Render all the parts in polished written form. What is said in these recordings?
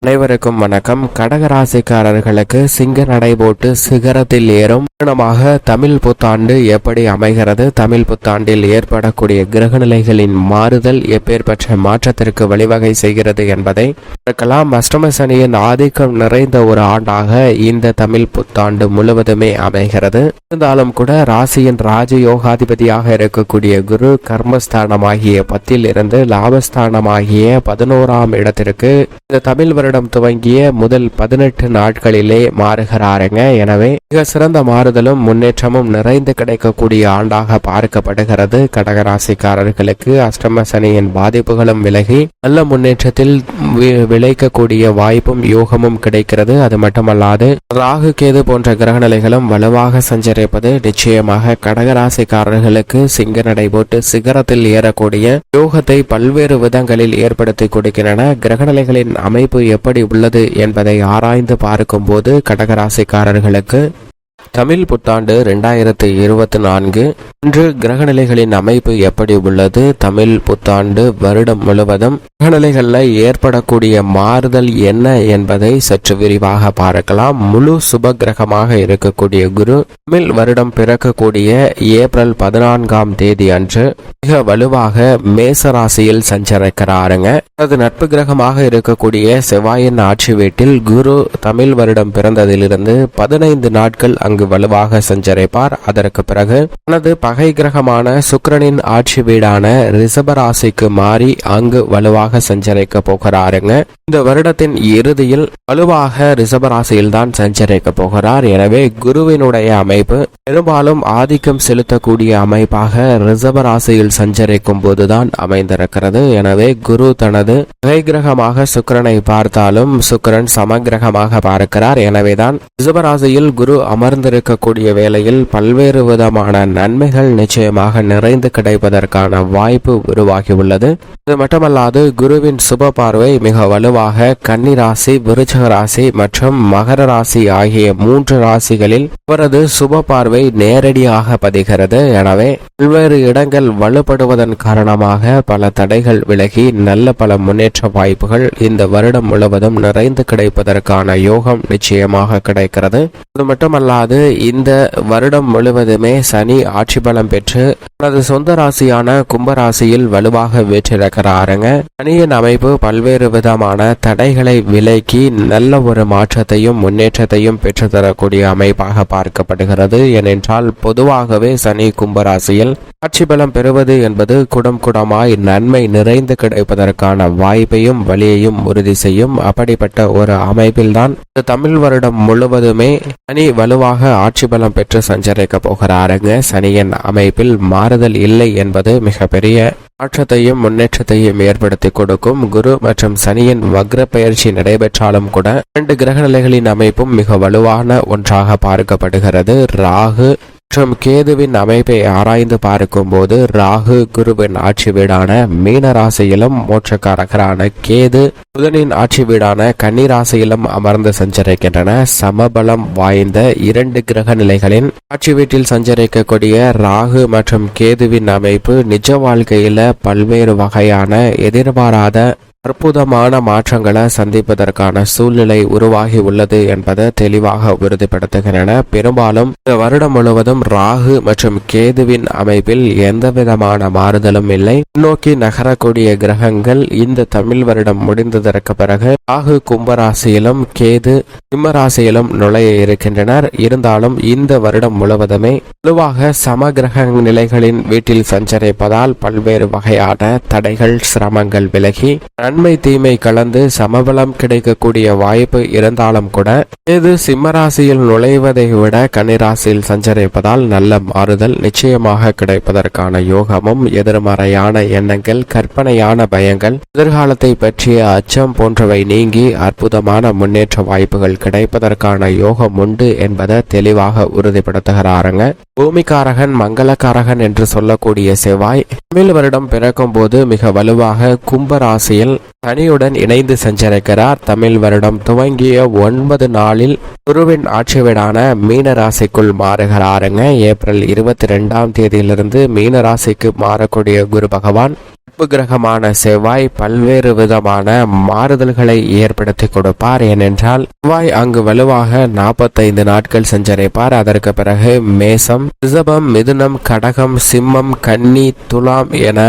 அனைவருக்கும் வணக்கம். கடகராசிக்காரர்களுக்கு சிங்க நடை போட்டு சிகரத்தில் ஏறும் தருணமாக தமிழ் புத்தாண்டு எப்படி அமைகிறது, தமிழ் புத்தாண்டில் ஏற்படக்கூடிய கிரகநிலைகளின் மாறுதல் எப்பேற்பட்ட மாற்றத்திற்கு வழிவகை செய்கிறது என்பதை பார்க்கலாம். அஷ்டம சனியின் ஆதிக்கம் நிறைந்த ஒரு ஆண்டாக இந்த தமிழ் புத்தாண்டு முழுவதுமே அமைகிறது. இருந்தாலும் கூட ராசியின் ராஜயோகாதிபதியாக இருக்கக்கூடிய குரு கர்மஸ்தானமாகிய 10 இருந்து லாபஸ்தானமாகிய 11ஆம் இடத்திற்கு இந்த தமிழ் வருடம் துவங்கிய முதல் 18 நாட்களிலே மாறுகிறாருங்க. எனவே மிக சிறந்த மாறுதலும் முன்னேற்றமும் நிறைந்து கிடைக்கக்கூடிய ஆண்டாக பார்க்கப்படுகிறது. கடகராசிக்காரர்களுக்கு அஷ்டம சனியின் பாதிப்புகளும் விலகி நல்ல முன்னேற்றத்தில் விளைக்கக்கூடிய வாய்ப்பும் யோகமும் கிடைக்கிறது. அது மட்டுமல்லாது ராகு கேது போன்ற கிரகநிலைகளும் வலுவாக சஞ்சரிப்பது நிச்சயமாக கடகராசிக்காரர்களுக்கு சிங்க நடை போட்டு சிகரத்தில் ஏறக்கூடிய யோகத்தை பல்வேறு விதங்களில் ஏற்படுத்தி கொடுக்கின்றன. கிரகநிலைகளின் அமைப்பு எப்படி உள்ளது என்பதை ஆராய்ந்து பார்க்கும் போது கடகராசிக்காரர்களுக்கு தமிழ் புத்தாண்டு 2024 இன்று கிரகநிலைகளின் அமைப்பு எப்படி உள்ளது, தமிழ் புத்தாண்டு வருடம் முழுவதும் கிரகநிலைகளில் ஏற்படக்கூடிய மாறுதல் என்ன என்பதை சற்று விரிவாக பார்க்கலாம். முழு சுப கிரகமாக இருக்கக்கூடிய குரு தமிழ் வருடம் பிறக்கக்கூடிய ஏப்ரல் 14ஆம் தேதி அன்று மிக வலுவாக மேசராசியில் சஞ்சரிக்கிறாருங்க. அது நட்பு கிரகமாக இருக்கக்கூடிய செவ்வாயின் ஆட்சி வீட்டில் குரு தமிழ் வருடம் பிறந்ததிலிருந்து 15 நாட்கள் அங்கு வலுவாக சஞ்சரிப்பார். அதற்கு பிறகு தனது பகை கிரகமான சுக்கிரனின் ஆட்சி வீடான ரிஷபராசிக்கு மாறி அங்கு வலுவாக சஞ்சரிக்க போகிறாருங்க. இந்த வருடத்தின் இறுதியில் வலுவாக ரிஷபராசியில் தான் சஞ்சரிக்க போகிறார். எனவே குருவினுடைய அமைப்பு பெரும்பாலும் ஆதிக்கம் செலுத்தக்கூடிய அமைப்பாக ரிஷபராசியில் சஞ்சரிக்கும் போதுதான் அமைந்திருக்கிறது. எனவே குரு தனது பகை கிரகமாக சுக்கிரனை பார்த்தாலும் சுக்கிரன் சமகிரகமாக பார்க்கிறார். எனவேதான் ரிஷபராசியில் குரு இருக்கக்கூடிய வேளையில் பல்வேறு விதமான நன்மைகள் நிச்சயமாக நிறைந்து கிடைப்பதற்கான வாய்ப்பு உருவாகியுள்ளது. இது மட்டுமல்லாது குருவின் சுப பார்வை மிக வலுவாக கன்னி ராசி, விருச்சிக ராசி மற்றும் மகர ராசி ஆகிய 3 ராசிகளில் அவரது சுப பார்வை நேரடியாக பதிகிறது. எனவே பல்வேறு இடங்கள் வலுப்படுவதன் காரணமாக பல தடைகள் விலகி நல்ல பல முன்னேற்ற வாய்ப்புகள் இந்த வருடம் முழுவதும் நிறைந்து கிடைப்பதற்கான யோகம் நிச்சயமாக கிடைக்கிறது. அது மட்டுமல்லாது இந்த வருடம் முழுவதுமே சனி ஆட்சி பலம் பெற்று தனது சொந்த ராசியான கும்பராசியில் வலுவாக வீற்றிருக்கிறாருங்க. சனியின் அமைப்பு பல்வேறு விதமான தடைகளை விலக்கி நல்ல ஒரு மாற்றத்தையும் முன்னேற்றத்தையும் பெற்றுத்தரக்கூடிய அமைப்பாக பார்க்கப்படுகிறது. ஏனென்றால் பொதுவாகவே சனி கும்பராசியில் ஆட்சி பலம் பெறுவது என்பது குடமாய் நன்மை நிறைந்து கிடைப்பதற்கான வாய்ப்பையும் வழியையும் உறுதி செய்யும். அப்படிப்பட்ட ஒரு அமைப்பில்தான் தமிழ் வருடம் முழுவதுமே சனி வலுவாக ஆட்சி பலம் பெற்று சஞ்சரிக்க போகிறாருங்க. சனியின் அமைப்பில் மாறுதல் இல்லை என்பது மிகப்பெரிய மாற்றத்தையும் முன்னேற்றத்தையும் ஏற்படுத்தி கொடுக்கும். குரு மற்றும் சனியின் வக்ர பயிற்சி நடைபெற்றாலும் கூட 2 கிரகநிலைகளின் அமைப்பும் மிக வலுவான ஒன்றாக பார்க்கப்படுகிறது. ராகு மற்றும் கேதுவின் அமைப்பை ஆராய்ந்து பார்க்கும் போது ராகு குருவின் ஆட்சி வீடான மீன ராசியிலும் மோட்சக்காரகரான கேது புதனின் ஆட்சி வீடான கன்னி ராசியிலும் அமர்ந்து சஞ்சரிக்கின்றன. சமபலம் வாய்ந்த 2 கிரக நிலைகளின் ஆட்சி வீட்டில் சஞ்சரிக்கக்கூடிய ராகு மற்றும் கேதுவின் அமைப்பு நிஜ வாழ்க்கையில பல்வேறு வகையான எதிர்பாராத அற்புதமான மாற்றங்களை சந்திப்பதற்கான சூழ்நிலை உருவாகி உள்ளது என்பதை தெளிவாக உறுதிப்படுத்துகின்றன. பெரும்பாலும் இந்த வருடம் முழுவதும் ராகு மற்றும் கேதுவின் அமைப்பில் எந்த விதமான மாறுதலும் இல்லை. முன்னோக்கி நகரக்கூடிய கிரகங்கள் இந்த தமிழ் வருடம் முடிந்ததற்கு பிறகு ராகு கும்பராசியிலும் கேது சிம்மராசியிலும் நுழைய இருக்கின்றனர். இருந்தாலும் இந்த வருடம் முழுவதுமே பொதுவாக சம கிரக நிலைகளின் வீட்டில் சஞ்சரிப்பதால் பல்வேறு வகையான தடைகள் சிரமங்கள் விலகி நன்மை தீமை கலந்து சமபலம் கிடைக்கக்கூடிய வாய்ப்பு இருந்தாலும் கூட இது சிம்மராசியில் நுழைவதை விட கன்னிராசியில் சஞ்சரிப்பதால் நல்ல மாறுதல் நிச்சயமாக கிடைப்பதற்கான யோகமும் எதிர்மறையான எண்ணங்கள், கற்பனையான பயங்கள், எதிர்காலத்தை பற்றிய அச்சம் போன்றவை நீங்கி அற்புதமான முன்னேற்ற வாய்ப்புகள் கிடைப்பதற்கான யோகம் உண்டு என்பதை தெளிவாக உறுதிப்படுத்துகிறாருங்க. பூமிக்காரகன் மங்களக்காரகன் என்று சொல்லக்கூடிய செவ்வாய் தமிழ் வருடம் பிறக்கும் போது மிக வலுவாக கும்பராசியில் சனியுடன் இணைந்து சஞ்சரிக்கிறார். தமிழ் வருடம் துவங்கிய 9 நாளில் குருவின் ஆட்சி வீடான மீன ராசிக்குள் மாறுகிறாருங்க. ஏப்ரல் 22ஆம் தேதியிலிருந்து மீன ராசிக்கு மாறக்கூடிய குரு பகவான் நட்பு கிரகமான செவ்வாய் பல்வேறு விதமான மாறுதல்களை ஏற்படுத்தி கொடுப்பார். ஏனென்றால் செவ்வாய் அங்கு வலுவாக 45 நாட்கள் சஞ்சரிப்பார். அதற்கு பிறகு மேசம், ரிஷபம், மிதுனம், கடகம், சிம்மம், கன்னி, துலாம் என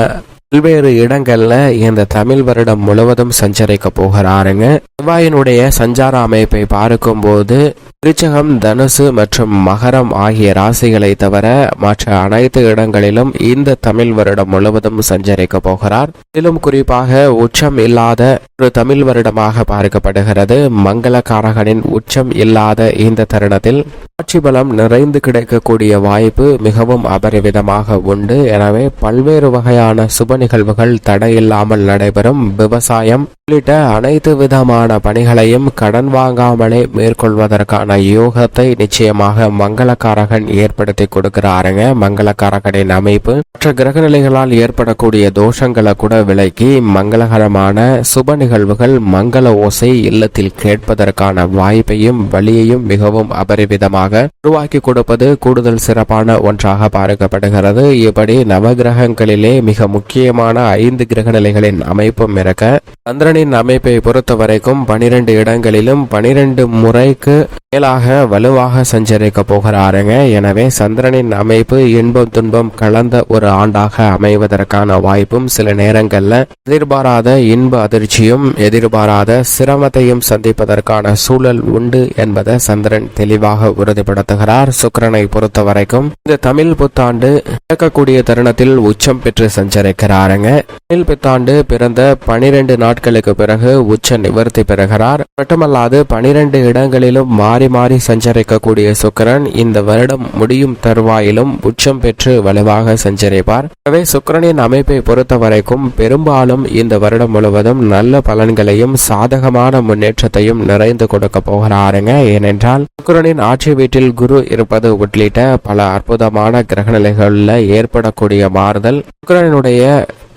பல்வேறு இடங்கள்ல இந்த தமிழ் வருடம் முழுவதும் சஞ்சரிக்க போகிறாருங்க. செவ்வாயினுடைய சஞ்சார அமைப்பை பார்க்கும் போது விருச்சிகம், தனுசு மற்றும் மகரம் ஆகிய ராசிகளை தவிர மற்ற அனைத்து இடங்களிலும் இந்த தமிழ் வருடம் முழுவதும் சஞ்சரிக்க போகிறார். இதிலும் குறிப்பாக உச்சம் இல்லாத ஒரு தமிழ் வருடமாக பார்க்கப்படுகிறது. மங்களகாரகனின் உச்சம் இல்லாத இந்த தருணத்தில் ஆட்சி பலம் நிறைந்து கிடைக்கக்கூடிய வாய்ப்பு மிகவும் அபரிவிதமாக உண்டு. எனவே பல்வேறு வகையான சுப நிகழ்வுகள் தடையில்லாமல் நடைபெறும். விவசாயம் உள்ளிட்ட அனைத்து விதமான பணிகளையும் கடன் வாங்காமலே மேற்கொள்வதற்கான யோகத்தை நிச்சயமாக மங்களகாரகன் ஏற்படுத்தி கொடுக்கிறாருங்க. மங்களகாரகனின் அமைப்பு மற்ற கிரக நிலைகளால் ஏற்படக்கூடிய தோஷங்களை கூட விலக்கி மங்களகரமான சுப நிகழ்வுகள், மங்கள ஓசை இல்லத்தில் கேட்பதற்கான வாய்ப்பையும் வழியையும் மிகவும் அபரிவிதமாக உருவாக்கி கொடுப்பது கூடுதல் சிறப்பான ஒன்றாக பார்க்கப்படுகிறது. இப்படி நவகிரகங்களிலே மிக முக்கியமான 5 கிரக நிலைகளின் அமைப்பும் இருக்க, சந்திரனின் அமைப்பை பொறுத்த வரைக்கும் 12 இடங்களிலும் 12 முறைக்கு மேலாக வலுவாக சஞ்சரிக்க போகிறாருங்க. எனவே சந்திரனின் அமைப்பு இன்பம் துன்பம் கலந்த ஒரு ஆண்டாக அமைவதற்கான வாய்ப்பும் சில நேரங்கள்ல எதிர்பாராத இன்ப அதிர்ச்சியும் எதிர்பாராத சிரமத்தையும் சந்திப்பதற்கான சூழல் உண்டு என்பதை சந்திரன் தெளிவாக உறுதிப்படுத்துகிறார். சுக்கிரனை பொறுத்த வரைக்கும் இந்த தமிழ் புத்தாண்டு இறக்கக்கூடிய தருணத்தில் உச்சம் பெற்று சஞ்சரிக்கிறாருங்க. தமிழ் புத்தாண்டு பிறந்த 12 நாட்களுக்கு பிறகு உச்ச நிவர்த்தி பெறுகிறார். மட்டுமல்லாது 12 இடங்களிலும் மாறி மாறி சஞ்சரிக்கக்கூடிய சுக்கிரன் இந்த வருடம் முடியும் தருவாயிலும் உச்சம் பெற்று வலுவாக சஞ்சரிப்பார். எனவே சுக்கிரனின் அமைப்பை பொறுத்த வரைக்கும் பெரும்பாலும் இந்த வருடம் முழுவதும் நல்ல பலன்களையும் சாதகமான முன்னேற்றத்தையும் நிறைந்து கொடுக்க போகிறாருங்க. ஏனென்றால் சுக்கிரனின் ஆட்சி வீட்டில் குரு இருப்பது உள்ளிட்ட பல அற்புதமான கிரகநிலைகளில் ஏற்படக்கூடிய மாறுதல் சுக்கிரனுடைய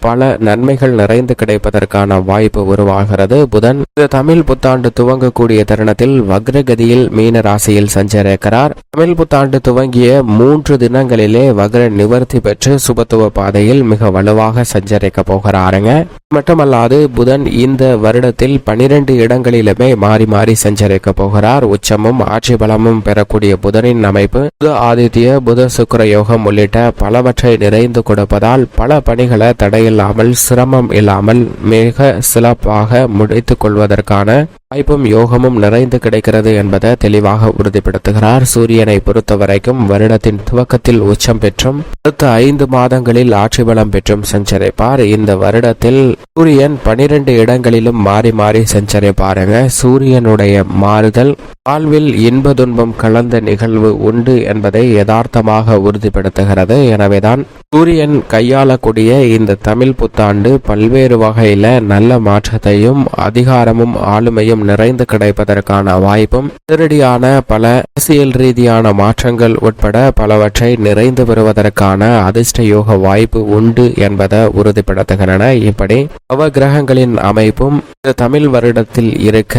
பல நன்மைகள் நிறைந்து கிடைப்பதற்கான வாய்ப்பு உருவாகிறது. புதன் இந்த தமிழ் புத்தாண்டு துவங்கக்கூடிய தருணத்தில் வக்ரகதியில் மீன ராசியில் சஞ்சரிக்கிறார். தமிழ் புத்தாண்டு துவங்கிய 3 தினங்களிலே வக்ர நிவர்த்தி பெற்று சுபத்துவ பாதையில் மிக வலுவாக சஞ்சரிக்க போகிறாருங்க. மட்டுமல்லாது புதன் இந்த வருடத்தில் 12 இடங்களிலுமே மாறி மாறி சஞ்சரிக்க போகிறார். உச்சமும் ஆட்சி பலமும் பெறக்கூடிய புதனின் அமைப்பு புத ஆதித்ய புத சுக்கிர யோகம் உள்ளிட்ட பலவற்றை நிறைந்து கொடுப்பதால் பல பணிகளை தடையில்லாமல் சிரமம் இல்லாமல் மிக சிறப்பாக முடித்துக் கொள்வதற்கான வாய்ப்பும் யோகமும் நிறைந்து கிடைக்கிறது என்பதை தெளிவாக உறுதிப்படுத்துகிறார். சூரியனை பொறுத்த வரைக்கும் வருடத்தின் துவக்கத்தில் உச்சம் பெற்றும் அடுத்த 5 மாதங்களில் ஆட்சி பலம் பெற்றும் சஞ்சரிப்பார். இந்த வருடத்தில் சூரியன் 12 இடங்களிலும் மாறி மாறி சஞ்சரிப்பாருங்க. சூரியனுடைய மாறுதல் வாழ்வில் இன்ப துன்பம் கலந்த நிகழ்வு உண்டு என்பதை யதார்த்தமாக உறுதிப்படுத்துகிறது. எனவேதான் சூரியன் கையாளக்கூடிய இந்த தமிழ் புத்தாண்டு பல்வேறு வகையில நல்ல மாற்றத்தையும் அதிகாரமும் ஆளுமையும் நிறைந்து கிடைப்பதற்கான வாய்ப்பும் நேரடியான பல அரசியல் ரீதியான மாற்றங்கள் உட்பட பலவற்றை நிறைந்து பெறுவதற்கான அதிர்ஷ்ட யோக வாய்ப்பு உண்டு என்பதை உறுதிப்படுத்துகின்றன. இப்படி நவகிரகங்களின் அமைப்பும் இந்த தமிழ் வருடத்தில் இருக்க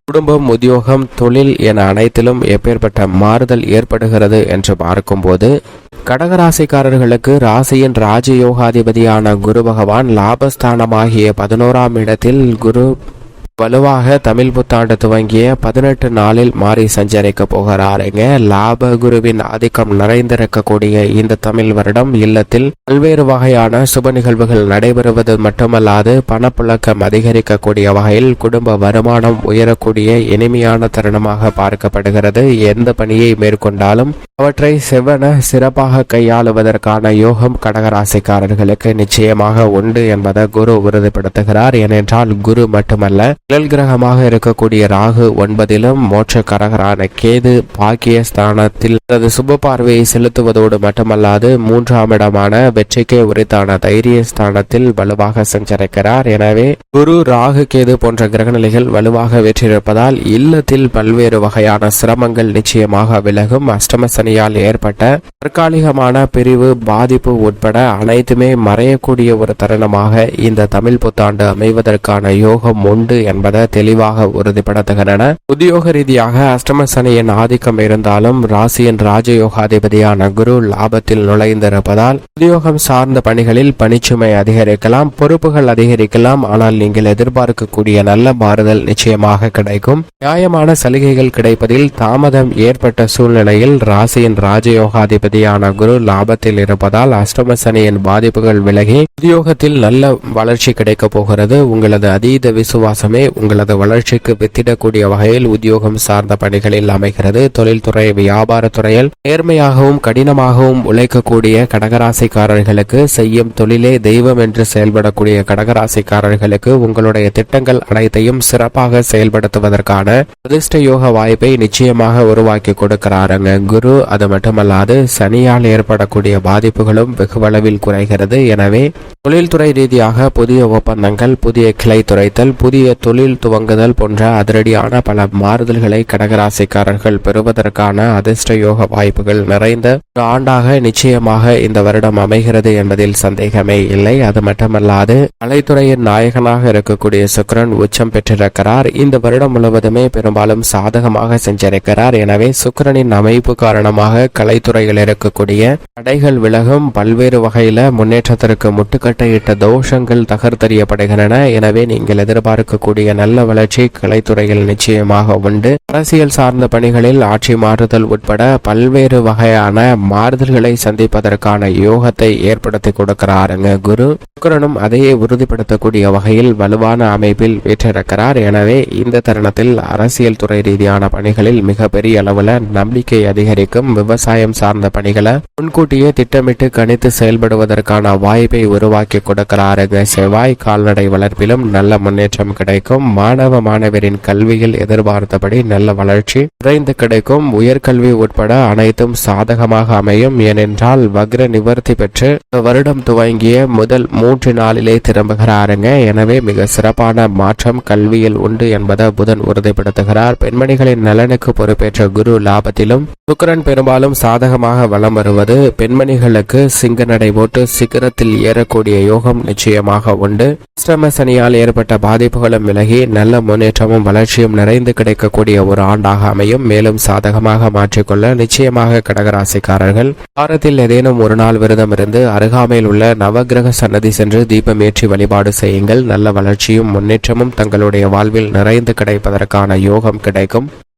குடும்பம், உத்தியோகம், தொழில் என அனைத்திலும் எப்பேற்பட்ட மாறுதல் ஏற்படுகிறது என்று பார்க்கும்போது கடகராசிக்காரர்களுக்கு ராசியின் ராஜயோகாதிபதியான குரு பகவான் லாபஸ்தானமாகிய 11ஆம் இடத்தில் குரு வலுவாக தமிழ் புத்தாண்டு துவங்கிய 18 நாளில் மாறி சஞ்சரிக்க போகிறாருங்க. லாப குருவின் ஆதிக்கம் நிறைந்திருக்கக்கூடிய இந்த தமிழ் வருடம் இல்லத்தில் பல்வேறு வகையான சுப நிகழ்வுகள் நடைபெறுவது மட்டுமல்லாது பணப்புழக்கம் அதிகரிக்கக்கூடிய வகையில் குடும்ப வருமானம் உயரக்கூடிய இனிமையான தருணமாக பார்க்கப்படுகிறது. எந்த பணியை மேற்கொண்டாலும் அவற்றை செவ்வன சிறப்பாக கையாளுவதற்கான யோகம் கடகராசிக்காரர்களுக்கு நிச்சயமாக உண்டு என்பதை குரு உறுதிப்படுத்துகிறார். ஏனென்றால் குரு மட்டுமல்ல நிழல் கிரகமாக இருக்கக்கூடிய ராகு 9லும், மோட்ச கரகரான கேது பாக்கியஸ்தானத்தில் தனது சுப பார்வையை செலுத்துவதோடு மட்டுமல்லாது 3ஆம் இடமான வெற்றிக்கே உரித்தான தைரிய ஸ்தானத்தில் வலுவாக சஞ்சரிக்கிறார். எனவே குரு, ராகு, கேது போன்ற கிரகநிலைகள் வலுவாக வெற்றிருப்பதால் இல்லத்தில் பல்வேறு வகையான சிரமங்கள் நிச்சயமாக விலகும். அஷ்டம சனியால் ஏற்பட்ட தற்காலிகமான பிரிவு, பாதிப்பு உட்பட அனைத்துமே மறையக்கூடிய ஒரு தருணமாக இந்த தமிழ் புத்தாண்டு அமைவதற்கான யோகம் உண்டு என்பதை தெளிவாக உறுதிப்படுத்துகின்றன. உத்தியோக ரீதியாக அஷ்டம சனியின் ஆதிக்கம் இருந்தாலும் ராசியின் ராஜயோகாதிபதியான குரு லாபத்தில் நுழைந்திருப்பதால் உத்தியோகம் சார்ந்த பணிகளில் பணிச்சுமை அதிகரிக்கலாம், பொறுப்புகள் அதிகரிக்கலாம். ஆனால் நீங்கள் எதிர்பார்க்கக்கூடிய நல்ல மாறுதல் நிச்சயமாக கிடைக்கும். நியாயமான சலுகைகள் கிடைப்பதில் தாமதம் ஏற்பட்ட சூழ்நிலையில் ராசியின் ராஜயோகாதிபதியான குரு லாபத்தில் இருப்பதால் அஷ்டம சனியின் பாதிப்புகள் விலகி உத்தியோகத்தில் நல்ல வளர்ச்சி கிடைக்கப் போகிறது. உங்களது அதீத விசுவாசமே உங்களது வளர்ச்சிக்கு வித்திடக்கூடிய வகையில் உத்தியோகம் சார்ந்த பணிகளில் அமைகிறது. தொழில்துறை, வியாபாரத்துறையில் நேர்மையாகவும் கடினமாகவும் உழைக்கக்கூடிய கடகராசிக்காரர்களுக்கு, செய்யும் தொழிலே தெய்வம் என்று செயல்படக்கூடிய கடகராசிக்காரர்களுக்கு உங்களுடைய திட்டங்கள் அனைத்தையும் சிறப்பாக செயல்படுத்துவதற்கான அதிர்ஷ்ட யோக வாய்ப்பை நிச்சயமாக உருவாக்கி கொடுக்கிறாருங்க குரு. அது மட்டுமல்லாது சனியால் ஏற்படக்கூடிய பாதிப்புகளும் வெகுவளவில் குறைகிறது. எனவே தொழில்துறை ரீதியாக புதிய ஒப்பந்தங்கள், புதிய கிளை துறைத்தல், புதிய தொழில் துவங்குதல் போன்ற அதிரடியான பல மாறுதல்களை கடகராசிக்காரர்கள் பெறுவதற்கான அதிர்ஷ்ட யோக வாய்ப்புகள் நிறைந்த ஒரு ஆண்டாக நிச்சயமாக இந்த வருடம் அமைகிறது என்பதில் சந்தேகமே இல்லை. அது மட்டுமல்லாது கலைத்துறையின் நாயகனாக இருக்கக்கூடிய சுக்கிரன் உச்சம் பெற்றிருக்கிறார். இந்த வருடம் முழுவதுமே பெரும்பாலும் சாதகமாக சஞ்சரிக்கிறார். எனவே சுக்கிரனின் அமைப்பு காரணமாக கலைத்துறையில் இருக்கக்கூடிய தடைகள் விலகும். பல்வேறு வகையில முன்னேற்றத்திற்கு முட்டுக்கட்டையிட்ட தோஷங்கள் தகர்த்தெறியப்படுகின்றன. எனவே நீங்கள் எதிர்பார்க்கக்கூடிய நல்ல வளர்ச்சி கலைத்துறையில் நிச்சயமாக உண்டு. அரசியல் சார்ந்த பணிகளில் ஆட்சி மாறுதல் உட்பட பல்வேறு வகையான மாறுதல்களை சந்திப்பதற்கான யோகத்தை ஏற்படுத்தி கொடுக்கிறாருங்க குரு. சுக்கிரனும் அதையே உறுதிப்படுத்தக்கூடிய வகையில் வலுவான அமைப்பில் வீற்றிருக்கிறார். எனவே இந்த தருணத்தில் அரசியல் துறை ரீதியான பணிகளில் மிகப்பெரிய அளவுல நம்பிக்கை அதிகரிக்கும். விவசாயம் சார்ந்த பணிகளை முன்கூட்டியே திட்டமிட்டு கணித்து செயல்படுவதற்கான வாய்ப்பை உருவாக்கி கொடுக்கிறாருங்க செவ்வாய். கால்நடை வளர்ப்பிலும் நல்ல முன்னேற்றம் கிடைக்கும். மாணவ மாணவரின் கல்வியில் எதிர்பார்த்தபடி நல்ல வளர்ச்சி விரைந்து கிடைக்கும். உயர்கல்வி உட்பட அனைத்தும் சாதகமாக அமையும். ஏனென்றால் வக்ர நிவர்த்தி பெற்று வருடம் துவங்கிய முதல் 3 நாளிலே திரும்புகிறாருங்க. எனவே மிக சிறப்பான மாற்றம் கல்வியில் உண்டு என்பதை புதன் உறுதிப்படுத்துகிறார். பெண்மணிகளின் நலனுக்கு பொறுப்பேற்ற குரு லாபத்திலும், சுக்கிரன் பெரும்பாலும் சாதகமாக வலம் வருவது பெண்மணிகளுக்கு சிங்க நடை போட்டு சிகரத்தில் ஏறக்கூடிய யோகம் நிச்சயமாக உண்டு. அஷ்டம சனியால் ஏற்பட்ட பாதிப்புகளும் விலகி நல்ல முன்னேற்றமும் வளர்ச்சியும் நிறைந்து கிடைக்கக்கூடிய ஒரு ஆண்டாக அமையும். மேலும் சாதகமாக மாற்றிக்கொள்ள நிச்சயமாக கடகராசிக்காரர்கள் வாரத்தில் ஏதேனும் ஒரு நாள் விரதம் இருந்து அருகாமையில் உள்ள நவகிரக சன்னதி சென்று தீபம் ஏற்றி வழிபாடு செய்யுங்கள். நல்ல வளர்ச்சியும் முன்னேற்றமும் தங்களுடைய வாழ்வில் நிறைந்து கிடைப்பதற்கான யோகம் கிடைக்கும்.